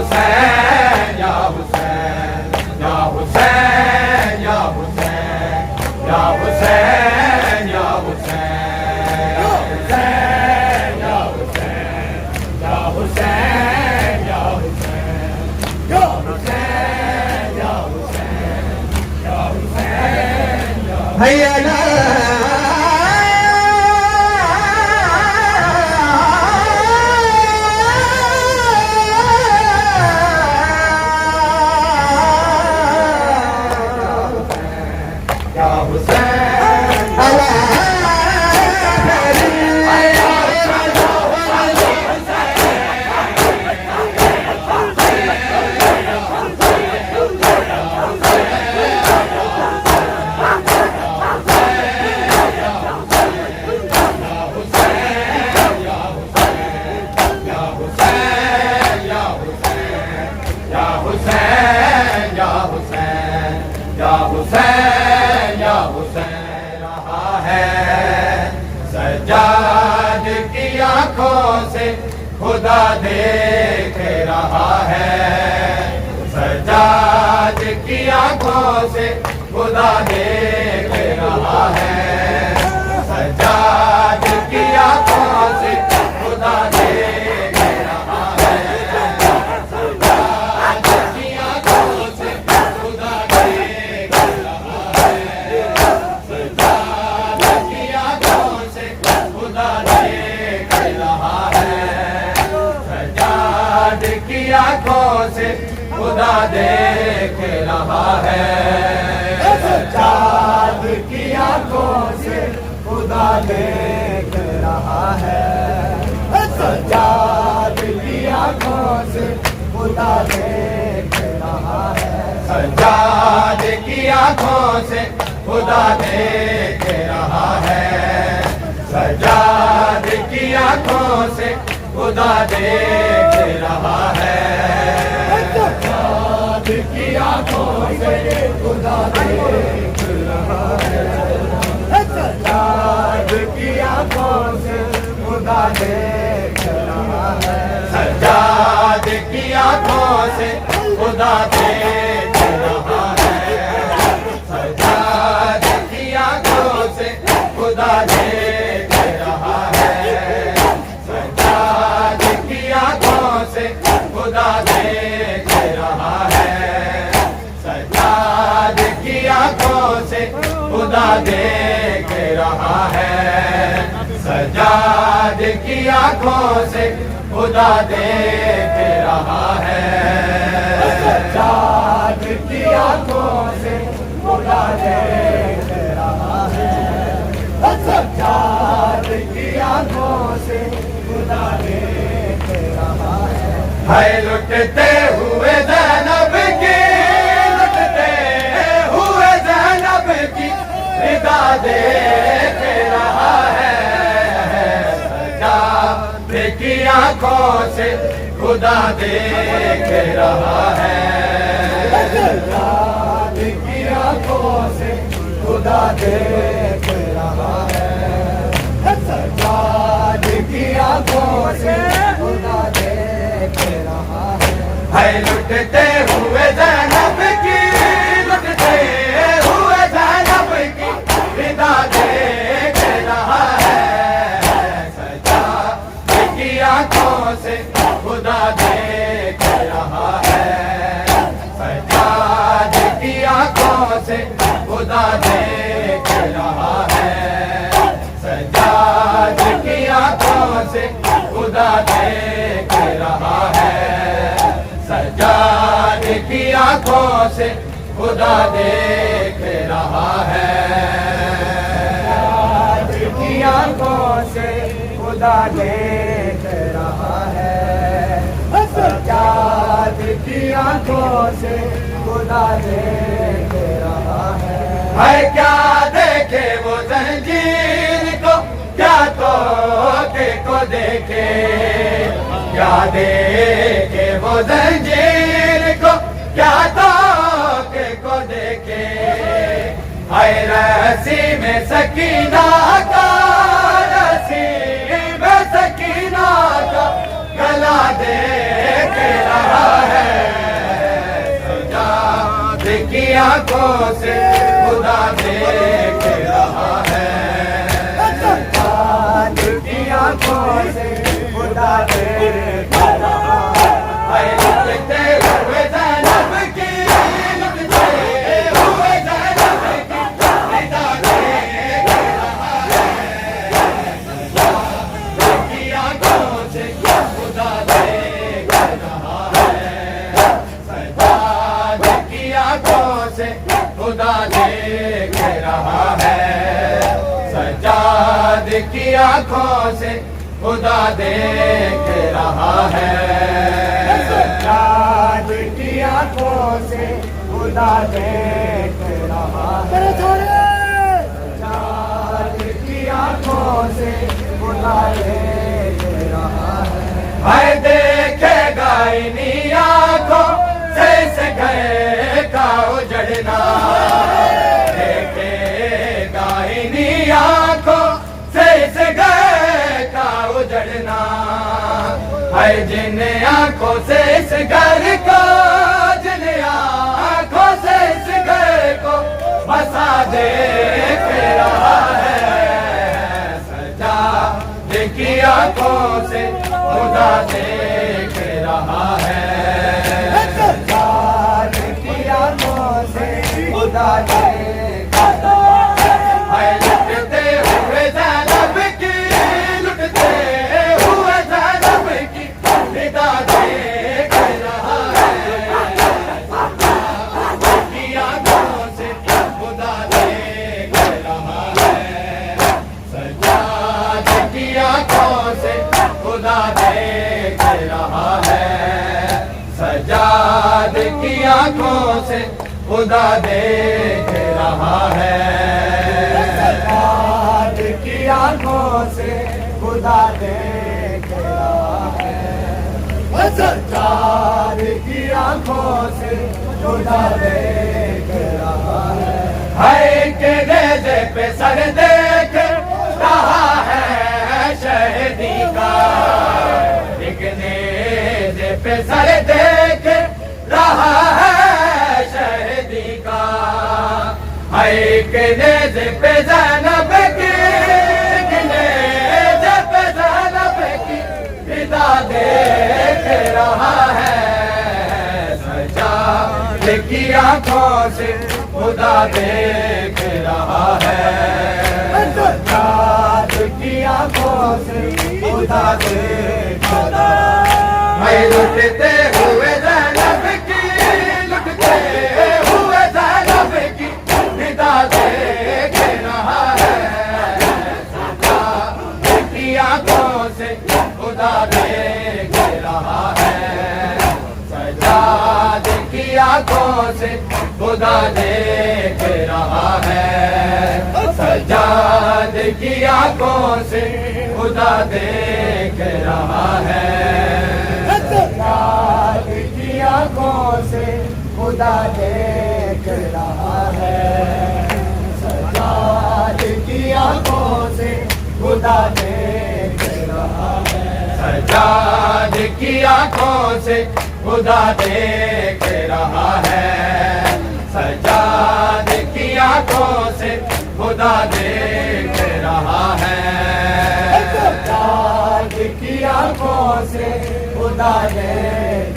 हुसैन या हुसैन या हुसैन या हुसैन या हुसैन या हुसैन या हुसैन या हुसैन या हुसैन या हुसैन या हुसैन या हुसैन या हुसैन हैया हुसैन या हुसैन रहा है सज्जाद की आंखों से खुदा देख रहा है सज्जाद की आंखों से खुदा देख रहा है सज्जाद की आंखों से खुदा देख रहा है सज्जाद की आंखों से खुदा देख आंखों से खुदा देख रहा है सज्जाद की आंखों से खुदा देख रहा है सज्जाद की आंखों से खुदा देख रहा है सज्जाद की आंखों से खुदा देख रहा है सज्जाद की आंखों से खुदा देख रहा है सज्जाद की आंखों से खुदा देख रहा है सज्जाद की आंखों से खुदा देख रहा है सज्जाद की आंखों से खुदा देख रहा है सज्जाद की आंखों से खुदा देख रहा है सज्जाद की आंखों से खुदा देख रहा है सज्जाद की आंखों से खुदा देख रहा है सज्जाद की आंखों से खुदा देख रहा है सज्जाद की आंखों से खुदा देख रहा है सज्जाद की आंखों से खुदा देख रहा है लुटते हुए ज़ैनब की लुटते हुए ज़ैनब की निदा देख रहा है सज्जाद की आंखों से खुदा देख रहा है सज्जाद की आंखों से खुदा देख रहा है सज्जाद की आंखों से खुदा देख रहा है लुटते हुए ज़ैनब की लुटते हुए ज़ैनब की निदा देख रहा है सज्जाद की आंखों से खुदा देख रहा है सज्जाद की आंखों से खुदा देख रहा है सज्जाद की आंखों से खुदा देख रहा है सज्जाद की आंखों से खुदा देख रहा है सज्जाद की आंखों से खुदा देख रहा है सज्जाद की आंखों से खुदा देख रहा है क्या देखे वो जंजीर को क्या तोते को देखे क्या देखे वो जंजीर को क्या तोते को देखे हाय रस्सी में सकीना का रस्सी में सकीना का गला देख रहा है सजाद की आंखों से खुदा देख रहा है, सजाद की आंखों से खुदा देख रहा है। लुटते हुए ज़ैनब की, लुटते हुए ज़ैनब की निदा देख रहा है, सजाद की आंखों से खुदा देख रहा है, सजाद की आंखों से खुदा देख रहा है, सजाद की आंखों से खुदा देख रहा है, सजाद की आंखों से खुदा देख रहा है, सजाद की आंखों से खुदा देख रहा है। हाय देखेगा इन्हीं आंखों से इस घर का उजड़ना, देखेगा इन्हीं आंखों से इस घर का उजड़ना। हाय जिन आंखों से इस घर को, जिन आंखों से इस घर को बसा देख रहा है, सजाद की आंखों से खुदा देख रहा है, सजाद की आंखों से खुदा देख रहा है। हाय लुटते हुए ज़ैनब की, लुटते हुए ज़ैनब की निदा देख रहा है, सजाद की आंखों से खुदा देख रहा है, सजाद की आंखों से खुदा देख रहा है, सजाद की आंखों से खुदा देख रहा है, सजाद की आंखों से खुदा देख रहा है, सजाद की आंखों से खुदा देख रहा है। हाय के नेज़े पे सर देख रहा है शहीदी का, एक नेज़े पे सर देख रहा है शहीदी का। हाय के नेज़े पे ज़ैनब की, एक नेज़े पे ज़ैनब की निदा देख रहा है, सजाद की आंखों से खुदा देख रहा है, सजाद की आंखों से खुदा देख रहा है। मैं लुटते हुए ज़ैनब की, लुटते हुए ज़ैनब की निदा देख रहा है, सजाद की आंखों से खुदा देख रहा है, सजाद की आंखों से खुदा देख रहा है, सजाद की आंखों से खुदा देख रहा है, सजाद की आंखों से खुदा देख रहा है, सजाद की आंखों से खुदा देख रहा है, सजाद की आंखों से खुदा देख रहा है, सजाद की आंखों से खुदा देख रहा है, सजाद की आंखों से खुदा देख